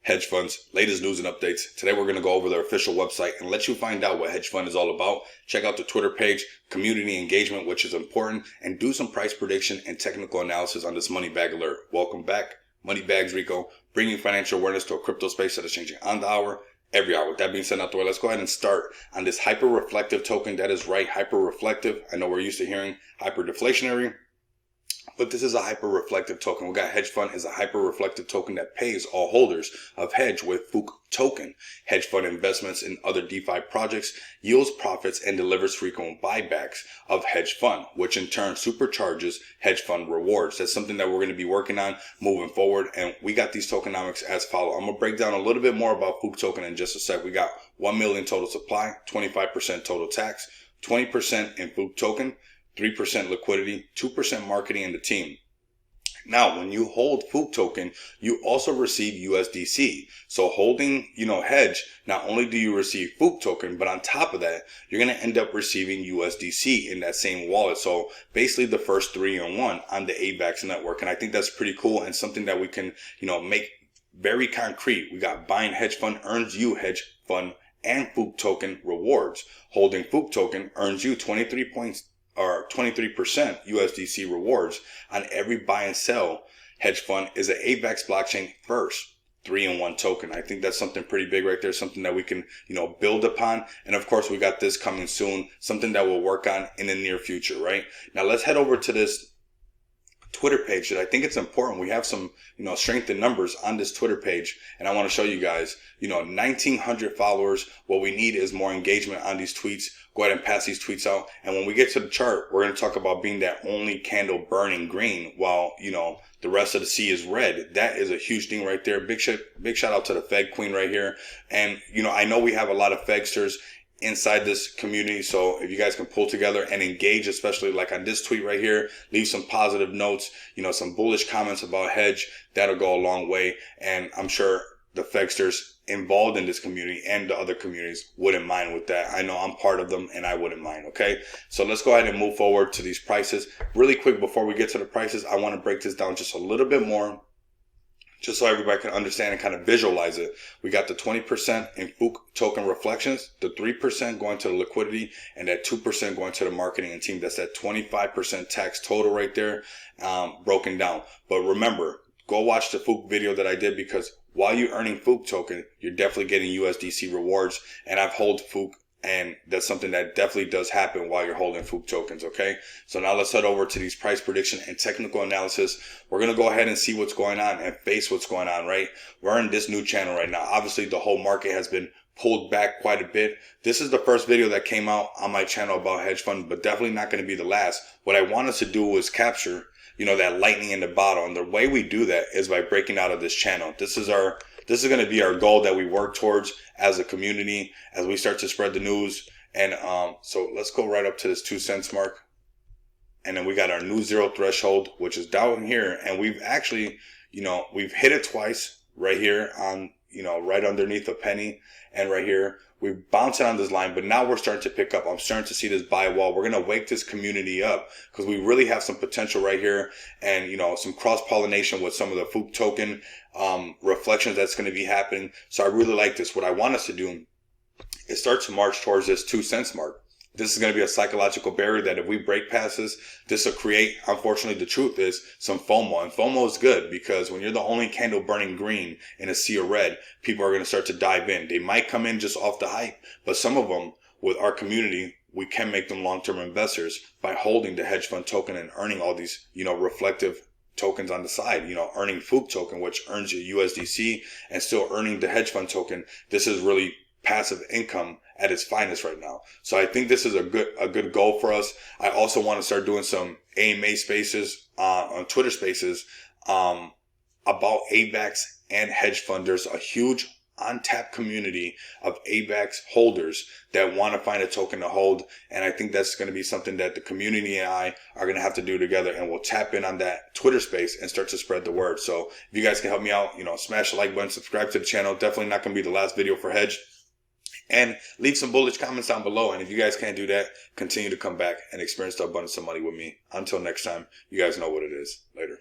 hedge funds, latest news and updates. Today we're going to go over their official website and let you find out what hedge fund is all about. Check out the Twitter page, community engagement, which is important, and do some price prediction and technical analysis on this money bag alert. Welcome back. Moneybags Rico, bringing financial awareness to a crypto space that is changing on the hour, every hour. With that being said, out the way, let's go ahead and start on this hyper-reflective token. That is right, hyper-reflective. I know we're used to hearing hyper-deflationary, but this is a hyper-reflective token. We got hedge fund is a hyper-reflective token that pays all holders of hedge with Fook Token. Hedge fund investments in other DeFi projects, yields profits, and delivers frequent buybacks of hedge fund, which in turn supercharges hedge fund rewards. That's something that we're going to be working on moving forward. And we got these tokenomics as follow. I'm going to break down a little bit more about Fook Token in just a sec. We got 1 million total supply, 25% total tax, 20% in Fook Token, 3% liquidity, 2% marketing, and the team. Now, when you hold Fook Token, you also receive USDC. So holding, hedge, not only do you receive Fook Token, but on top of that, you're going to end up receiving USDC in that same wallet. So basically the first 3-in-1 on the Avax network. And I think that's pretty cool and something that we can, make very concrete. We got buying hedge fund earns you hedge fund and Fook Token rewards. Holding Fook Token earns you 23% USDC rewards on every buy and sell. Hedge fund is an Avax blockchain first 3-in-1 token. I think that's something pretty big right there, something that we can, build upon. And of course, we got this coming soon, something that we'll work on in the near future, right? Now let's head over to this Twitter page that I think it's important. We have some, strength in numbers on this Twitter page. And I want to show you guys, 1,900 followers. What we need is more engagement on these tweets. Go ahead and pass these tweets out. And when we get to the chart, we're going to talk about being that only candle burning green while, the rest of the sea is red. That is a huge thing right there. Big shout out to the Fed Queen right here. And, I know we have a lot of Fegsters inside this community. So if you guys can pull together and engage, especially like on this tweet right here, leave some positive notes, some bullish comments about hedge, that'll go a long way. And I'm sure the Fegsters involved in this community and the other communities wouldn't mind with that. I know I'm part of them and I wouldn't mind. Okay. So let's go ahead and move forward to these prices really quick. Before we get to the prices, I want to break this down just a little bit more, just so everybody can understand and kind of visualize it. We got the 20% in Fook Token reflections, the 3% going to the liquidity, and that 2% going to the marketing and team. That's that 25% tax total right there, broken down. But remember, go watch the Fook video that I did, because while you're earning Fook Token, you're definitely getting USDC rewards. And I've held Fook, and that's something that definitely does happen while you're holding Fook tokens, okay? So now let's head over to these price prediction and technical analysis. We're going to go ahead and see what's going on and face what's going on, right? We're in this new channel right now. Obviously, the whole market has been pulled back quite a bit. This is the first video that came out on my channel about hedge fund, but definitely not going to be the last. What I want us to do was capture, that lightning in the bottle. And the way we do that is by breaking out of this channel. This is going to be our goal that we work towards as a community as we start to spread the news. And so let's go right up to this 2 cents mark. And then we got our new zero threshold, which is down here. And we've actually, we've hit it twice right here on, right underneath a penny, and right here. We're bouncing on this line, but now we're starting to pick up. I'm starting to see this buy wall. We're going to wake this community up because we really have some potential right here, and, some cross-pollination with some of the Fook Token reflections that's going to be happening. So I really like this. What I want us to do is start to march towards this 2 cents mark. This is going to be a psychological barrier that if we break past this will create, unfortunately, the truth is some FOMO. And FOMO is good because when you're the only candle burning green in a sea of red, people are going to start to dive in. They might come in just off the hype, but some of them with our community, we can make them long-term investors by holding the hedge fund token and earning all these, reflective tokens on the side, earning Fook Token, which earns you USDC, and still earning the hedge fund token. This is really passive income at its finest right now. So I think this is a good goal for us. I also want to start doing some AMA spaces on Twitter spaces about Avax and hedge fund. There's a huge untapped community of Avax holders that want to find a token to hold, and I think that's going to be something that the community and I are going to have to do together, and we'll tap in on that Twitter space and start to spread the word. So if you guys can help me out, smash the like button, subscribe to the channel. Definitely not going to be the last video for hedge. And leave some bullish comments down below. And if you guys can't do that, continue to come back and experience the abundance of money with me. Until next time, you guys know what it is. Later.